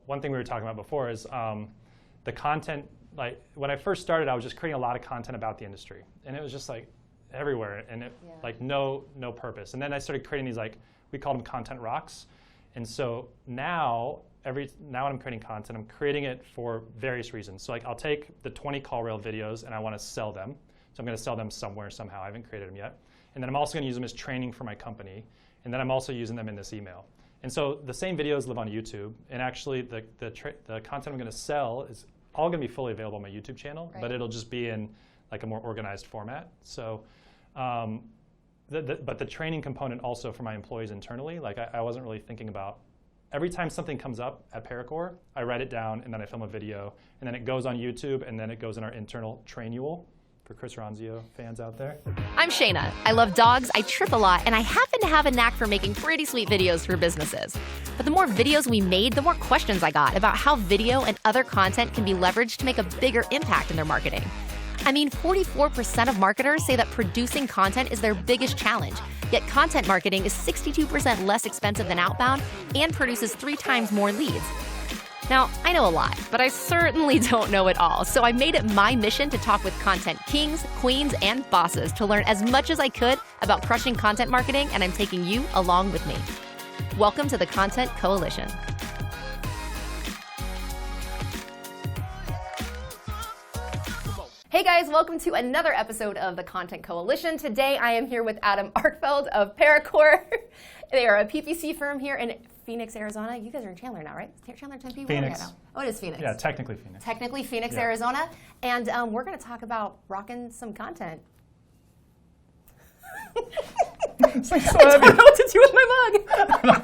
one thing we were talking about before is the content. Like when I first started, I was just creating a lot of content about the industry, and it was just like everywhere, and it like no purpose. And then I started creating these, like, we called them content rocks. And so now when I'm creating content, I'm creating it for various reasons. So like I'll take the 20 CallRail videos and I want to sell them. So I'm going to sell them somewhere, somehow. I haven't created them yet. And then I'm also going to use them as training for my company. And then I'm also using them in this email. And so the same videos live on YouTube. And actually the content I'm going to sell is all going to be fully available on my YouTube channel, but it'll just be in like a more organized format. So, but the training component also for my employees internally, like I wasn't really thinking about, every time something comes up at ParaCore, I write it down and then I film a video, and then it goes on YouTube, and then it goes in our internal Trainual for Chris Ronzio fans out there. I'm Shaina. I love dogs, I trip a lot, and I happen to have a knack for making pretty sweet videos for businesses. But the more videos we made, the more questions I got about how video and other content can be leveraged to make a bigger impact in their marketing. I mean, 44% of marketers say that producing content is their biggest challenge, yet content marketing is 62% less expensive than outbound and produces 3 times more leads. Now, I know a lot, but I certainly don't know it all, so I made it my mission to talk with content kings, queens, and bosses to learn as much as I could about crushing content marketing, and I'm taking you along with me. Welcome to the Content Coalition. Hey guys, welcome to another episode of the Content Coalition. Today I am here with Adam Arkfeld of ParaCore. They are a PPC firm here in Phoenix, Arizona. You guys are in Chandler now, right? Chandler, Tempe? Phoenix. Now? Oh, it is Phoenix. Yeah, technically Phoenix. Technically Phoenix, yeah. Arizona. And we're going to talk about rocking some content. It's like so I don't know what to do with my mug.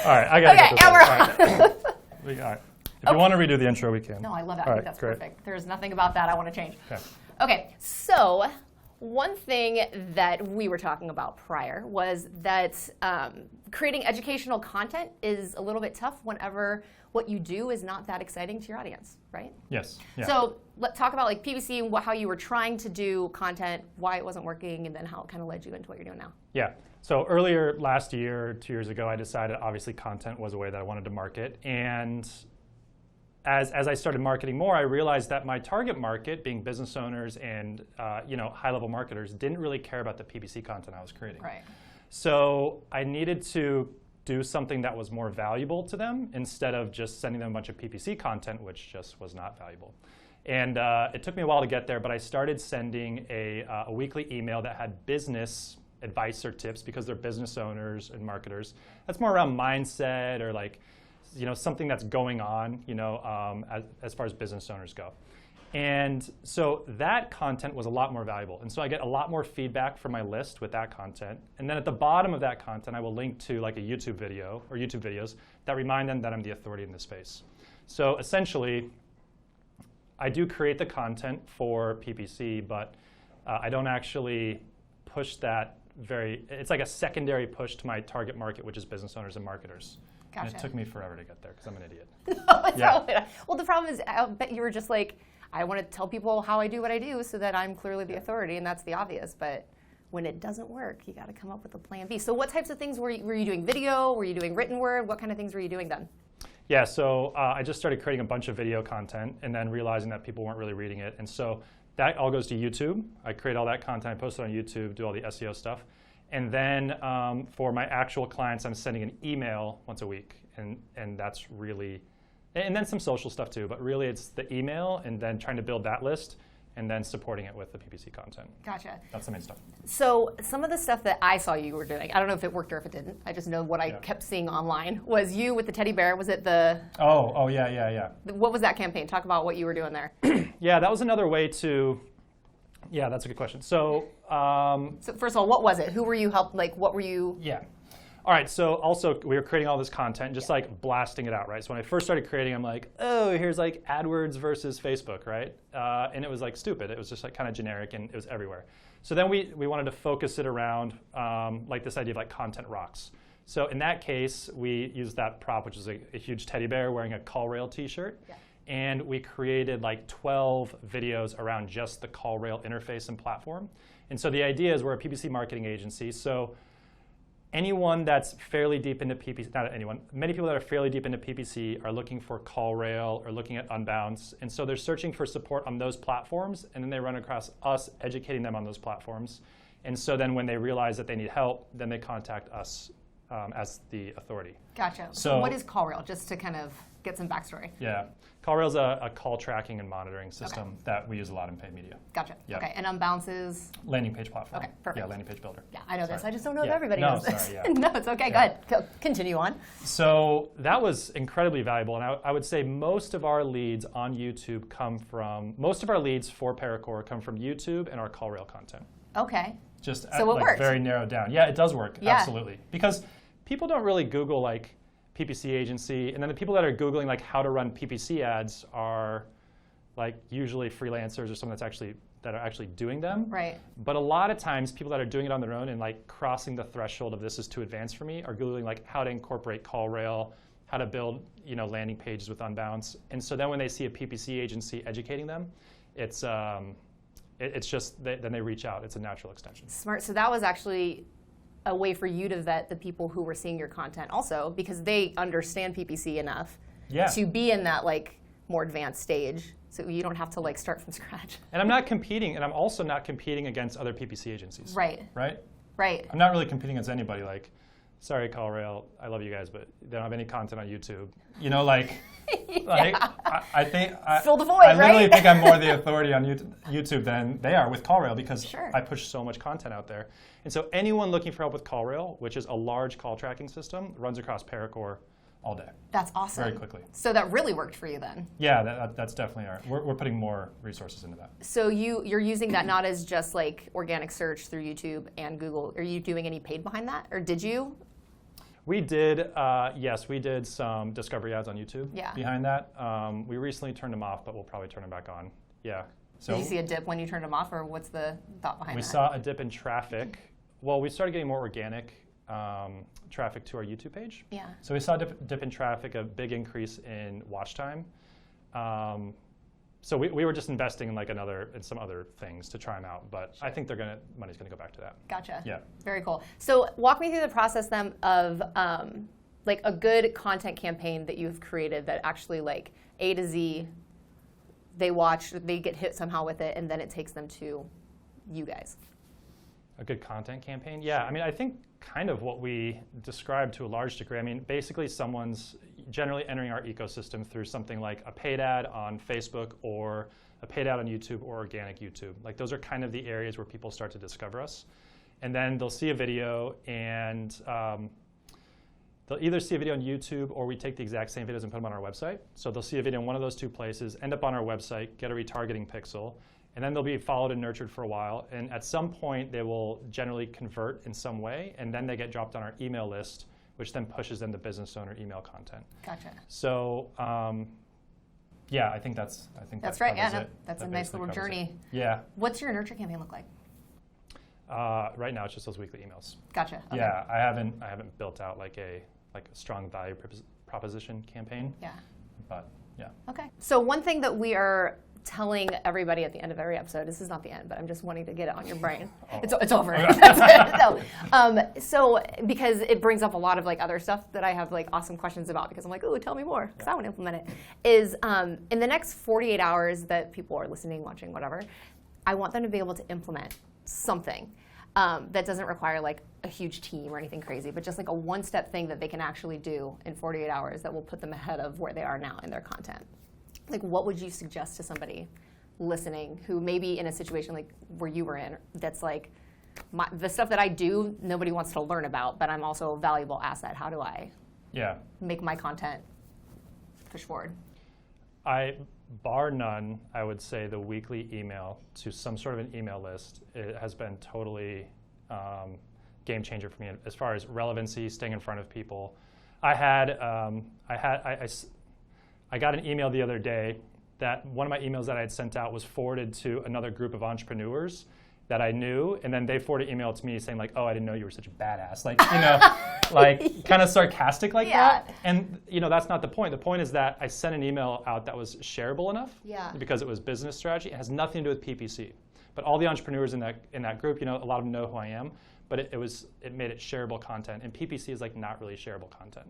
All right, I got to get this. Okay, and we're on. All right. If you want to redo the intro, we can. No, I love that. All I right, think that's great. perfect. There's nothing about that I want to change. Okay, so one thing that we were talking about prior was that creating educational content is a little bit tough whenever what you do is not that exciting to your audience, right? Yes. Yeah. So let's talk about like PPC and how you were trying to do content, why it wasn't working, and then how it kind of led you into what you're doing now. Yeah. So earlier last year, 2 years ago, I decided obviously content was a way that I wanted to market. And as I started marketing more, I realized that my target market, being business owners and high-level marketers, didn't really care about the PPC content I was creating. Right. So I needed to do something that was more valuable to them instead of just sending them a bunch of PPC content, which just was not valuable. And it took me a while to get there, but I started sending a weekly email that had business advice or tips because they're business owners and marketers. That's more around mindset or like, something that's going on, as far as business owners go. And so that content was a lot more valuable. And so I get a lot more feedback from my list with that content. And then at the bottom of that content, I will link to like a YouTube video or YouTube videos that remind them that I'm the authority in this space. So essentially, I do create the content for PPC, but I don't actually push that it's like a secondary push to my target market, which is business owners and marketers. Gotcha. And it took me forever to get there because I'm an idiot. Well, the problem is, I bet you were just like, I want to tell people how I do what I do so that I'm clearly the authority, and that's the obvious. But when it doesn't work, you got to come up with a plan B. So what types of things were you doing? Video? Were you doing written word? What kind of things were you doing then? Yeah, so I just started creating a bunch of video content and then realizing that people weren't really reading it. And so that all goes to YouTube. I create all that content, I post it on YouTube, do all the SEO stuff. And then for my actual clients, I'm sending an email once a week. And that's really, and then some social stuff too, but really it's the email and then trying to build that list and then supporting it with the PPC content. Gotcha. That's the main stuff. So some of the stuff that I saw you were doing, I don't know if it worked or if it didn't. I just know what I kept seeing online was you with the teddy bear. Was it the? Oh yeah. What was that campaign? Talk about what you were doing there. Yeah, that was another way to. Yeah, that's a good question. So first of all, what was it? Who were you helping? Like, what were you? Yeah. All right, so also we were creating all this content, just like blasting it out, right? So when I first started creating, I'm like, oh, here's like AdWords versus Facebook, right? And it was like stupid. It was just like kind of generic and it was everywhere. So then we wanted to focus it around like this idea of like content rocks. So in that case, we used that prop, which is a huge teddy bear wearing a CallRail t-shirt. Yeah. And we created like 12 videos around just the CallRail interface and platform. And so the idea is we're a PPC marketing agency. So anyone that's fairly deep into PPC, not anyone, many people that are fairly deep into PPC are looking for CallRail or looking at Unbounce. And so they're searching for support on those platforms, and then they run across us educating them on those platforms. And so then when they realize that they need help, then they contact us as the authority. Gotcha. So what is CallRail, just to kind of get some backstory? Yeah. CallRail is a call tracking and monitoring system that we use a lot in paid media. Gotcha. Yep. Okay. And Unbounce is? Landing page platform. Okay, perfect. Yeah, landing page builder. Yeah, I know this. I just don't know if Yeah. everybody No, knows this. sorry, yeah. No, it's okay. Yeah. Go ahead. Continue on. So that was incredibly valuable. And I would say most of our leads on YouTube most of our leads for ParaCore come from YouTube and our CallRail content. Okay. Just So it works. very narrowed down. Yeah, it does work. Yeah. Absolutely. Because people don't really Google like PPC agency, and then the people that are Googling like how to run PPC ads are like usually freelancers or someone that are actually doing them. Right. But a lot of times people that are doing it on their own and like crossing the threshold of this is too advanced for me are Googling like how to incorporate CallRail, how to build landing pages with Unbounce. And so then when they see a PPC agency educating them, it's just then they reach out. It's a natural extension. Smart. So that was actually a way for you to vet the people who were seeing your content also, because they understand PPC enough to be in that like more advanced stage. So you don't have to like start from scratch. And I'm not competing, and I'm also not competing against other PPC agencies. Right. Right? Right. I'm not really competing against anybody. Like, sorry, CallRail, I love you guys, but they don't have any content on YouTube. I think fill the void, I literally right? think I'm more the authority on YouTube than they are with CallRail because Sure. I push so much content out there. And so anyone looking for help with CallRail, which is a large call tracking system, runs across ParaCore all day. That's awesome. Very quickly. So that really worked for you then. Yeah, that's definitely we're putting more resources into that. So you're using that not as just like organic search through YouTube and Google. Are you doing any paid behind that, or did you? We did, yes, we did some discovery ads on YouTube behind that. We recently turned them off, but we'll probably turn them back on. Yeah. So did you see a dip when you turned them off, or what's the thought behind that? We saw a dip in traffic. Well, we started getting more organic traffic to our YouTube page. Yeah. So we saw a dip in traffic, a big increase in watch time. So we were just investing in some other things to try them out, but I think money's gonna go back to that. Gotcha. Yeah. Very cool. So walk me through the process then of like a good content campaign that you've created that actually like A to Z, they watch, they get hit somehow with it, and then it takes them to you guys. A good content campaign? Yeah, I mean, I think kind of what we described to a large degree. I mean, basically someone's generally entering our ecosystem through something like a paid ad on Facebook or a paid ad on YouTube or organic YouTube. Like those are kind of the areas where people start to discover us. And then they'll see a video and they'll either see a video on YouTube or we take the exact same videos and put them on our website. So they'll see a video in one of those two places, end up on our website, get a retargeting pixel, and then they'll be followed and nurtured for a while. And at some point, they will generally convert in some way, and then they get dropped on our email list, which then pushes them to business owner email content. Gotcha. So, yeah, I think that's right. Yeah, it. That's That a nice basically little covers it. journey. Yeah. What's your nurture campaign look like? Right now, it's just those weekly emails. Gotcha. Okay. Yeah, I haven't built out like a strong value proposition campaign. Yeah. But yeah. Okay. So one thing that we are telling everybody at the end of every episode, this is not the end, but I'm just wanting to get it on your brain. It's over. So because it brings up a lot of like other stuff that I have like awesome questions about, because I'm like, oh, tell me more, because I want to implement it, is in the next 48 hours that people are listening, watching, whatever, I want them to be able to implement something that doesn't require like a huge team or anything crazy, but just like a one-step thing that they can actually do in 48 hours that will put them ahead of where they are now in their content. Like, what would you suggest to somebody listening who may be in a situation like where you were in, that's like, the stuff that I do, nobody wants to learn about, but I'm also a valuable asset. How do I make my content push forward? Bar none, I would say the weekly email to some sort of an email list, it has been totally game changer for me as far as relevancy, staying in front of people. I got an email the other day that one of my emails that I had sent out was forwarded to another group of entrepreneurs that I knew, and then they forwarded an email to me saying like, oh, I didn't know you were such a badass. Like, like kind of sarcastic like that. And that's not the point. The point is that I sent an email out that was shareable enough because it was business strategy. It has nothing to do with PPC. But all the entrepreneurs in that group, a lot of them know who I am. but it made it shareable content, and PPC is like not really shareable content.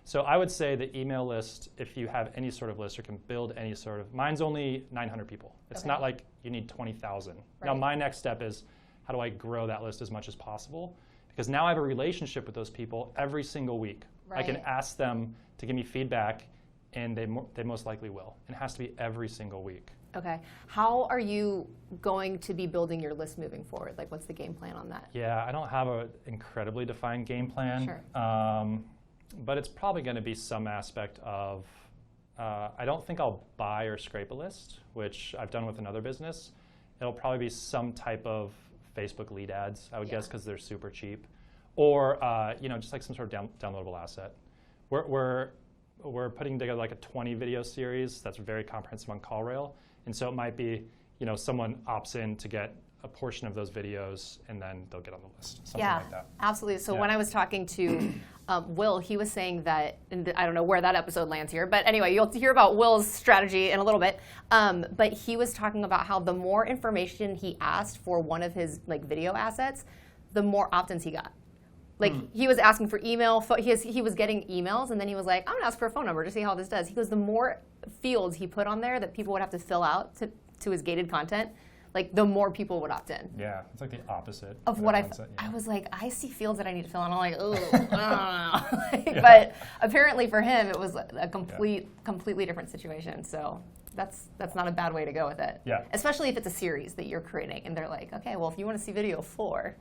So I would say the email list, if you have any sort of list or can build any sort of, mine's only 900 people. It's not like you need 20,000. Right. Now my next step is, how do I grow that list as much as possible? Because now I have a relationship with those people every single week. Right. I can ask them to give me feedback, and they most likely will. It has to be every single week. Okay. How are you going to be building your list moving forward? Like, what's the game plan on that? Yeah, I don't have an incredibly defined game plan. Sure. But it's probably going to be some aspect of, I don't think I'll buy or scrape a list, which I've done with another business. It'll probably be some type of Facebook lead ads, I would guess, because they're super cheap. Or, just like some sort of downloadable asset. We're putting together like a 20 video series that's very comprehensive on CallRail. And so it might be, someone opts in to get a portion of those videos, and then they'll get on the list, something like that. Absolutely. So when I was talking to Will, he was saying that, and I don't know where that episode lands here, but anyway, you'll hear about Will's strategy in a little bit. But he was talking about how the more information he asked for one of his video assets, the more opt-ins he got. He was asking for email, he was getting emails, and then he was like, I'm going to ask for a phone number to see how this does. He goes, the more fields he put on there that people would have to fill out to his gated content, the more people would opt in. Yeah, it's like the opposite of what I was like, I see fields that I need to fill in. I'm like, oh, I don't know. But apparently for him, it was a completely different situation. So that's not a bad way to go with it. Yeah. Especially if it's a series that you're creating, and they're like, okay, well, if you want to see video 4,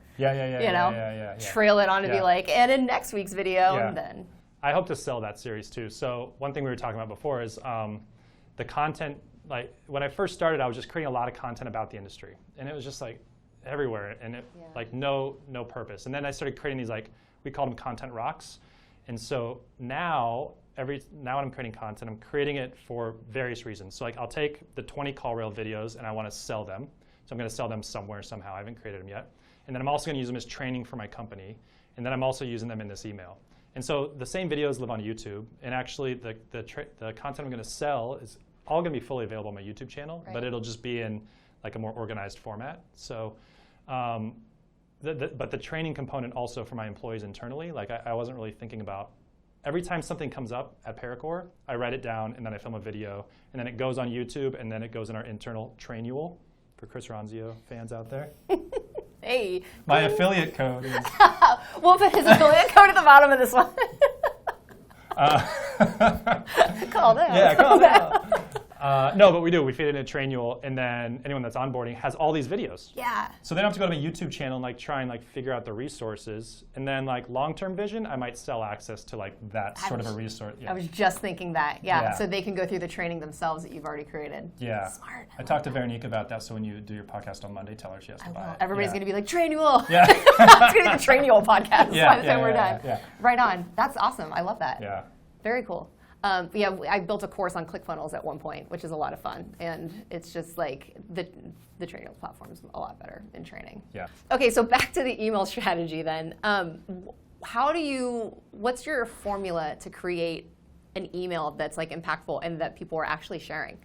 trail it on to be like, and in next week's video, and then. I hope to sell that series too. So one thing we were talking about before is the content. When I first started, I was just creating a lot of content about the industry, and it was just everywhere, and it no purpose. And then I started creating these we called them content rocks. And so now when I'm creating content, I'm creating it for various reasons. So I'll take the 20 CallRail videos and I want to sell them. So I'm going to sell them somewhere somehow. I haven't created them yet. And then I'm also going to use them as training for my company. And then I'm also using them in this email. And so the same videos live on YouTube. And actually the content I'm going to sell is all going to be fully available on my YouTube channel, but it'll just be in a more organized format. So, but the training component also for my employees internally, I wasn't really thinking about, every time something comes up at ParaCore, I write it down and then I film a video, and then it goes on YouTube, and then it goes in our internal Trainual for Chris Ronzio fans out there. Hey. My affiliate code is... We'll put his affiliate code at the bottom of this one. Call them. Yeah, call them. No, but we do. We feed it in a Trainual, and then anyone that's onboarding has all these videos. Yeah. So they don't have to go to my YouTube channel and try and figure out the resources. And then long-term vision, I might sell access to that sort of a resource. Yeah. I was just thinking that. Yeah. So they can go through the training themselves that you've already created. Yeah. Smart. I talked to Veronique about that. So when you do your podcast on Monday, tell her she has to buy it. Everybody's going to be like, Trainual. Yeah. It's going to be the Trainual podcast by the time we're done. Yeah. Right on. That's awesome. I love that. Yeah. Very cool. I built a course on ClickFunnels at one point, which is a lot of fun, and it's just the Trainual platform is a lot better in training. Yeah. Okay, so back to the email strategy then. What's your formula to create an email that's impactful and that people are actually sharing,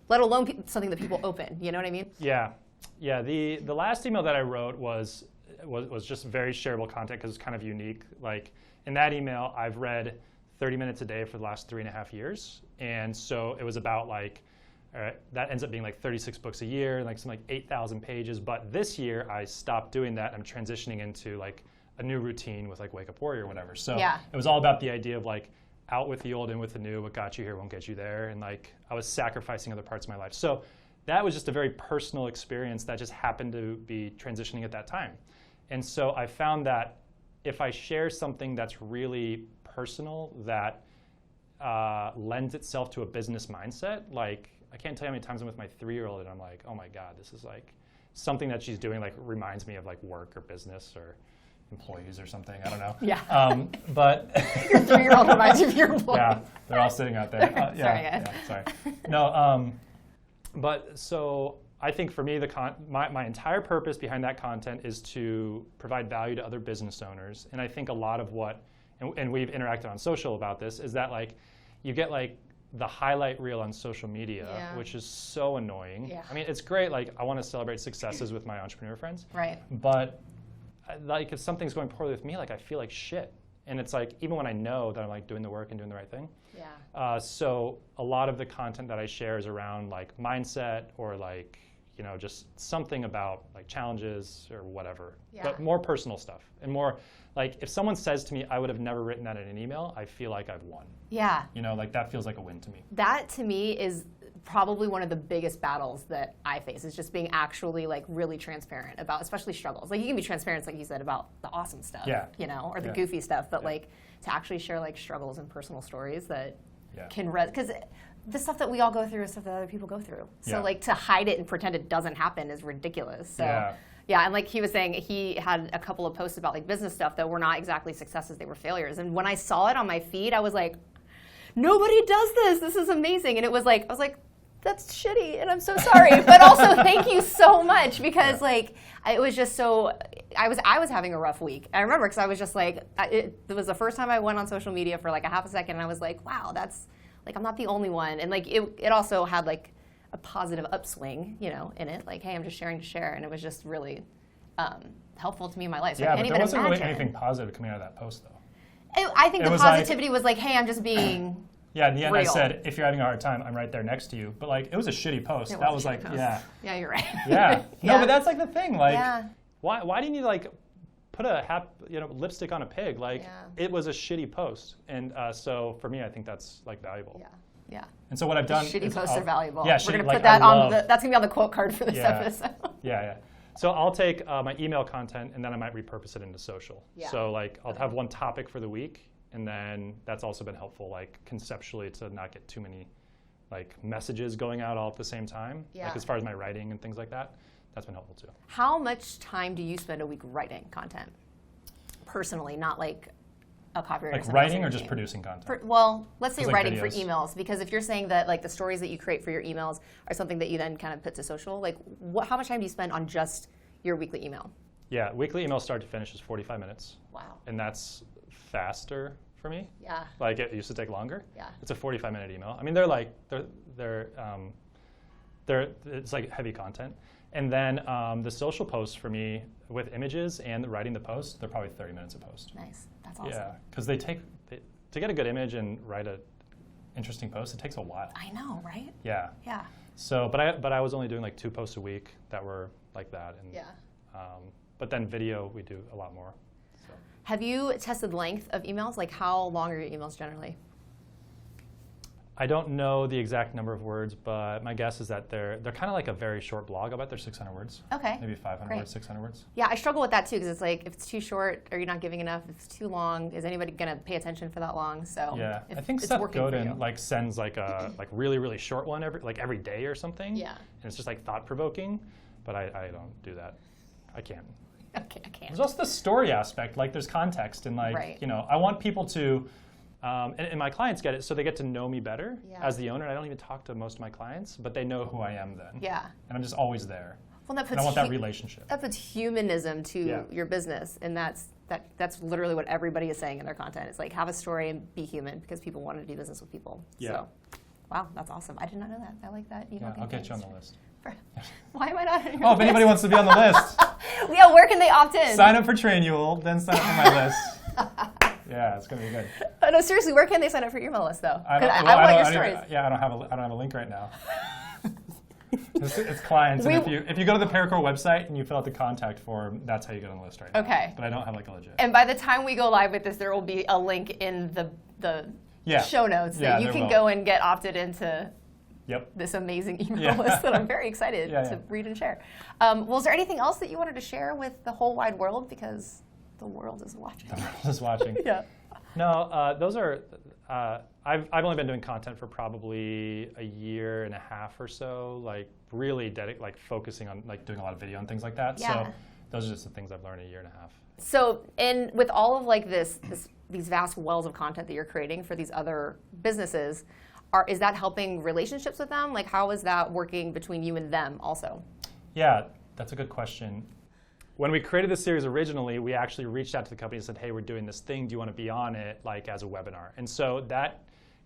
let alone something that people open? You know what I mean? Yeah. Yeah. The last email that I wrote was just very shareable content because it's kind of unique. In that email, I've read 30 minutes a day for the last 3.5 years. And so it was about that ends up being 36 books a year, some 8,000 pages. But this year I stopped doing that. I'm transitioning into a new routine with Wake Up Warrior or whatever. So it was all about the idea of out with the old, in with the new, what got you here won't get you there. And I was sacrificing other parts of my life. So that was just a very personal experience that just happened to be transitioning at that time. And so I found that if I share something that's really personal, that lends itself to a business mindset, I can't tell you how many times I'm with my 3-year-old and I'm like, oh my God, this is something that she's doing reminds me of work or business or employees or something. I don't know. Yeah. But your 3-year-old reminds you of your employees. Yeah, they're all sitting out there. Sorry. No. But so I think for me, my entire purpose behind that content is to provide value to other business owners, and I think a lot of what and we've interacted on social about this, is that you get the highlight reel on social media, which is so annoying. Yeah. I mean, it's great. I want to celebrate successes with my entrepreneur friends. Right. But like if something's going poorly with me, like I feel like shit. And it's like, even when I know that I'm like doing the work and doing the right thing. Yeah. So a lot of the content that I share is around like mindset or like, you know, just something about like challenges or whatever, but more personal stuff and more like if someone says to me, I would have never written that in an email, I feel like I've won. Yeah. You know, like that feels like a win to me. That to me is probably one of the biggest battles that I face is just being actually like really transparent about, especially struggles. Like you can be transparent, like you said, about the awesome stuff, you know, or the goofy stuff, but like to actually share like struggles and personal stories that can, because the stuff that we all go through is stuff that other people go through. So like to hide it and pretend it doesn't happen is ridiculous. So and like he was saying, he had a couple of posts about like business stuff that were not exactly successes, they were failures. And when I saw it on my feed, I was like, nobody does this. This is amazing. And it was like, I was like, that's shitty, and I'm so sorry. But also, thank you so much because like it was just so. I was having a rough week. I remember because I was just like, it was the first time I went on social media for like a half a second, and I was like, wow, that's like I'm not the only one. And like it also had like a positive upswing, you know, in it. Like, hey, I'm just sharing to share, and it was just really helpful to me in my life. So I can't but even there wasn't really imagine. anything positive coming out of that post, though. I think it the positivity was like, hey, I'm just being. Yeah, in the end real. I said, if you're having a hard time, I'm right there next to you. But like, it was a shitty post. That was like, yeah, you're right. Yeah. No, but that's like the thing. Like, Yeah. why do you need to like put a lipstick on a pig? Like, it was a shitty post, and so for me, I think that's like valuable. Yeah. And so what I've done, Shitty posts are valuable. Yeah, we're gonna like, put that on. That's gonna be on the quote card for this episode. Yeah. So I'll take my email content and then I might repurpose it into social. Yeah. So like I'll have one topic for the week. And then that's also been helpful, like conceptually, to not get too many like messages going out all at the same time. Yeah. Like as far as my writing and things like that, that's been helpful too. How much time do you spend a week writing content? Personally, not like a copywriter. Like writing or just producing content? Well, let's say like writing for videos. emails, because if you're saying that like the stories that you create for your emails are something that you then kind of put to social, like how much time do you spend on just your weekly email? Yeah, weekly email start to finish is 45 minutes. Wow. And that's faster for me. Yeah. Like it used to take longer. Yeah. It's a 45-minute email. I mean, it's like heavy content. And then the social posts for me with images and writing the post, they're probably 30 minutes a post. Nice. That's awesome. Yeah, because to get a good image and write a interesting post, it takes a while. I know, right? Yeah. Yeah. So, but I was only doing like 2 posts a week that were like that. And, but then video, we do a lot more. So. Have you tested length of emails? Like how long are your emails generally? I don't know the exact number of words, but my guess is that they're kind of like a very short blog. I bet they're 600 words. Okay. Maybe 500 Great. words, 600 words. Yeah, I struggle with that too because it's like if it's too short, are you not giving enough? If it's too long, is anybody going to pay attention for that long? So yeah, if I think it's Seth working for Godin you. like sends like a really really short one every day or something. Yeah. And it's just like thought provoking, but I don't do that. I can't. Okay, I can't. There's also the story aspect. Like there's context and like Right. you know I want people to. And my clients get it, so they get to know me better as the owner. I don't even talk to most of my clients, but they know who I am then. Yeah. And I'm just always there. Well, that puts And I want that relationship. That puts humanism to your business, and that's literally what everybody is saying in their content. It's like have a story and be human because people want to do business with people. Yeah. So, wow, that's awesome. I did not know that. I like that. I'll get you on the list. Why am I not on your Oh, if anybody wants to be on the list, yeah, where can they opt in? sign up for Trainual, then sign up for my list. Yeah, it's gonna be good. No, seriously, where can they sign up for your email list though? I want your stories. I don't have a link right now. It's clients. And if you go to the ParaCore website and you fill out the contact form, that's how you get on the list right now. Okay. But I don't have like a legit. And by the time we go live with this, there will be a link in the show notes that you can go and get opted into this amazing email list that I'm very excited to read and share. Well, is there anything else that you wanted to share with the whole wide world? Because the world is watching. The world is watching. No, those are. I've only been doing content for probably a year and a half or so. Like really focusing on like doing a lot of video and things like that. Yeah. So those are just the things I've learned in a year and a half. So, and with all of like these vast wells of content that you're creating for these other businesses, is that helping relationships with them? Like, how is that working between you and them also? Yeah, that's a good question. When we created this series originally, we actually reached out to the company and said, hey, we're doing this thing. Do you want to be on it like as a webinar? And so that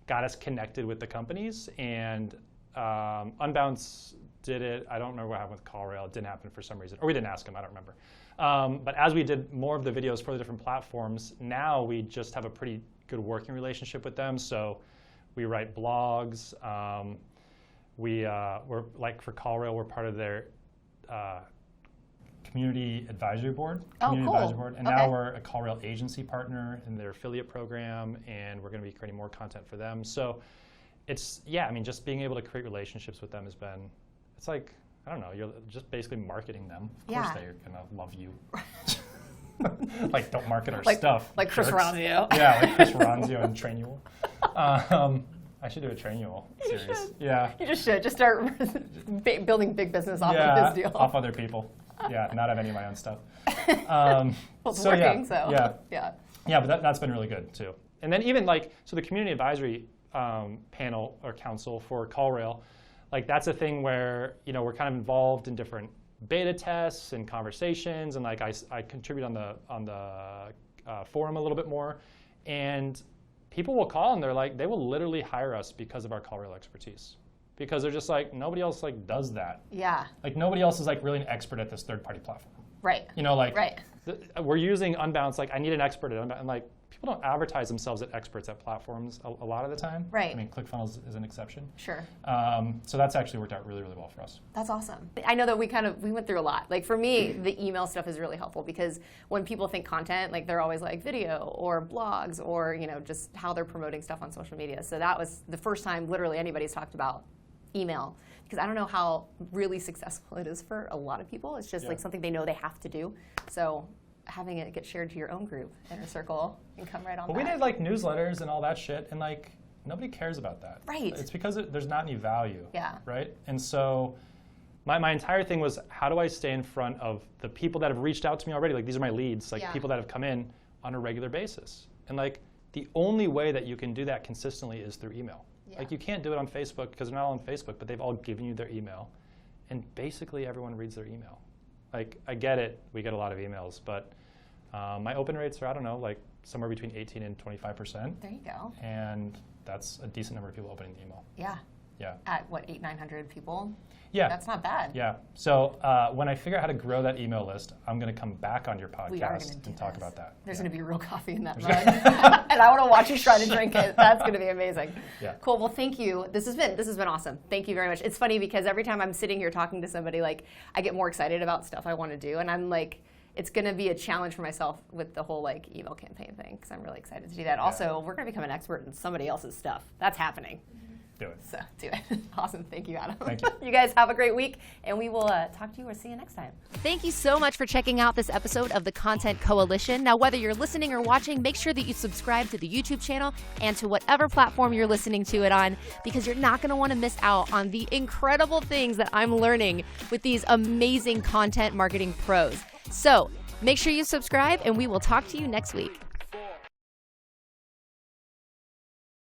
got us connected with the companies. And Unbound's did it. I don't remember what happened with CallRail. It didn't happen for some reason. Or we didn't ask them, I don't remember. But as we did more of the videos for the different platforms, now we just have a pretty good working relationship with them. So we write blogs. We're like for CallRail, we're part of their community advisory board. Advisory board. And now we're a CallRail agency partner in their affiliate program, and we're going to be creating more content for them. So it's, yeah, I mean, just being able to create relationships with them has been, it's like, I don't know, you're just basically marketing them. Of course they're going to love you. Like, don't market our stuff. Like Chris Ronzio. Yeah, like Chris Ronzio and Trainual. I should do a Trainual series. You should. Yeah. You just should. Just start building big business off of this deal. Off other people. Yeah, not have any of my own stuff. Well, it's working, so. Yeah, but that's been really good, too. And then even like, so the community advisory panel or council for CallRail, like that's a thing where, you know, we're kind of involved in different beta tests and conversations, and like I contribute on the forum a little bit more, and people will call and they're like, they will literally hire us because of our CallRail expertise, because they're just like, nobody else like does that. Yeah. Like nobody else is like really an expert at this third-party platform. Right. You know, like right. We're using Unbounce. Like I need an expert at Unbounce, and like people don't advertise themselves as experts at platforms a lot of the time. Right. I mean, ClickFunnels is an exception. Sure. So that's actually worked out really, really well for us. That's awesome. I know that we went through a lot. Like for me, the email stuff is really helpful because when people think content, like they're always like video or blogs or, you know, just how they're promoting stuff on social media. So that was the first time literally anybody's talked about email, because I don't know how really successful it is for a lot of people. It's just like something they know they have to do. So having it get shared to your own group, inner circle, and come right on But that. we did like newsletters and all that shit, and like nobody cares about that. Right. It's because there's not any value. Yeah. Right? And so my entire thing was, how do I stay in front of the people that have reached out to me already? Like these are my leads, like people that have come in on a regular basis. And like the only way that you can do that consistently is through email. Like you can't do it on Facebook because they're not all on Facebook, but they've all given you their email. And basically everyone reads their email. Like I get it, we get a lot of emails, but my open rates are, I don't know, like somewhere between 18 and 25%. There you go. And that's a decent number of people opening the email. Yeah. Yeah. At what, 800-900 people? Yeah. That's not bad. Yeah. So when I figure out how to grow that email list, I'm going to come back on your podcast and talk about that. There's going to be real coffee in that mug. And I want to watch you try to drink it. That's going to be amazing. Yeah. Cool. Well, thank you. This has been awesome. Thank you very much. It's funny because every time I'm sitting here talking to somebody, like I get more excited about stuff I want to do, and I'm like, it's going to be a challenge for myself with the whole like email campaign thing because I'm really excited to do that. Yeah. Also, we're going to become an expert in somebody else's stuff. That's happening. Do it. So do it. Awesome. Thank you, Adam. Thank you. You guys have a great week, and we will talk to you or see you next time. Thank you so much for checking out this episode of the Content Coalition. Now, whether you're listening or watching, make sure that you subscribe to the YouTube channel and to whatever platform you're listening to it on, because you're not going to want to miss out on the incredible things that I'm learning with these amazing content marketing pros. So make sure you subscribe, and we will talk to you next week.